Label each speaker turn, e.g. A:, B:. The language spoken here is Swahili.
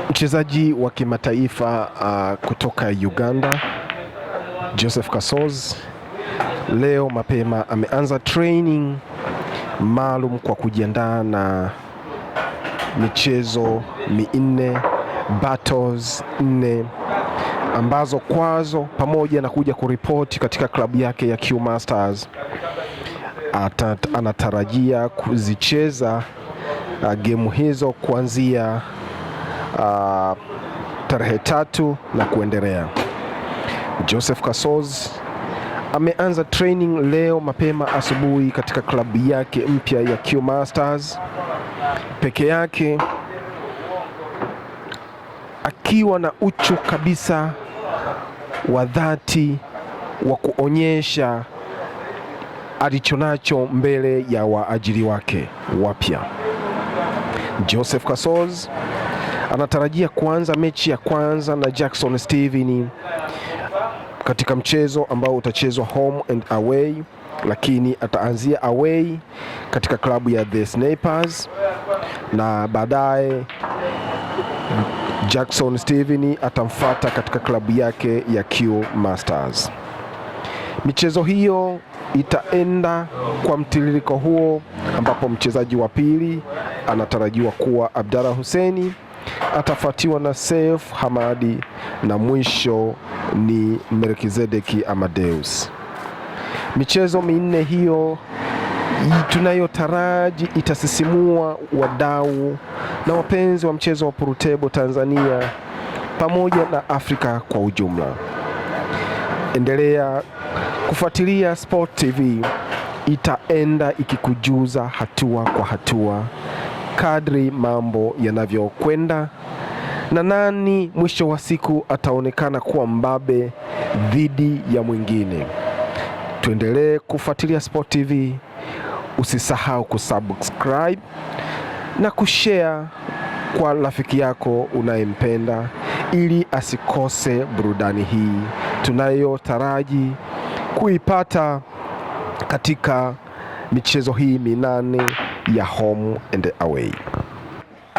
A: Mchezaji wa kimataifa kutoka Uganda, Joseph Kasozi, leo mapema ameanza training maalum kwa kujiandaa na michezo minne, battles 4 ambazo kwazo pamoja na kuja kuripoti katika klabu yake ya Q Masters anatarajia kuzicheza gemu hizo kuanzia tarehe 3 na kuendelea. Joseph Kasozi ameanza training leo mapema asubuhi katika klabu yake mpya ya Q Masters peke yake, akiwa na uchu kabisa wa dhati wa kuonyesha alichonacho mbele ya waajiri wake wapya. Joseph Kasozi anatarajia kuanza mechi ya kwanza na Jackson Steven katika mchezo ambao utachezwa home and away, lakini ataanzia away katika klabu ya The Snipers na baadaye Jackson Steven atamfuata katika klabu yake ya Q Masters. Michezo hiyo itaenda kwa mtiririko huo, ambapo mchezaji wa pili anatarajiwa kuwa Abdallah Hussein, atafuatiwa na Saif Hamadi na mwisho ni Melkizedeki Amadeus. Michezo minne hiyo tunayotaraji itasisimua wadau na wapenzi wa mchezo wa pool table Tanzania pamoja na Afrika kwa ujumla. Endelea kufuatilia Sport TV, itaenda ikikujuza hatua kwa hatua kadri mambo yanavyokwenda na nani mwisho wa siku ataonekana kuwa mbabe dhidi ya mwingine. Tuendelee kufuatilia Sport TV, usisahau kusubscribe na kushare kwa rafiki yako unayempenda ili asikose burudani hii tunayotaraji kuipata katika michezo hii 8 ya home and away.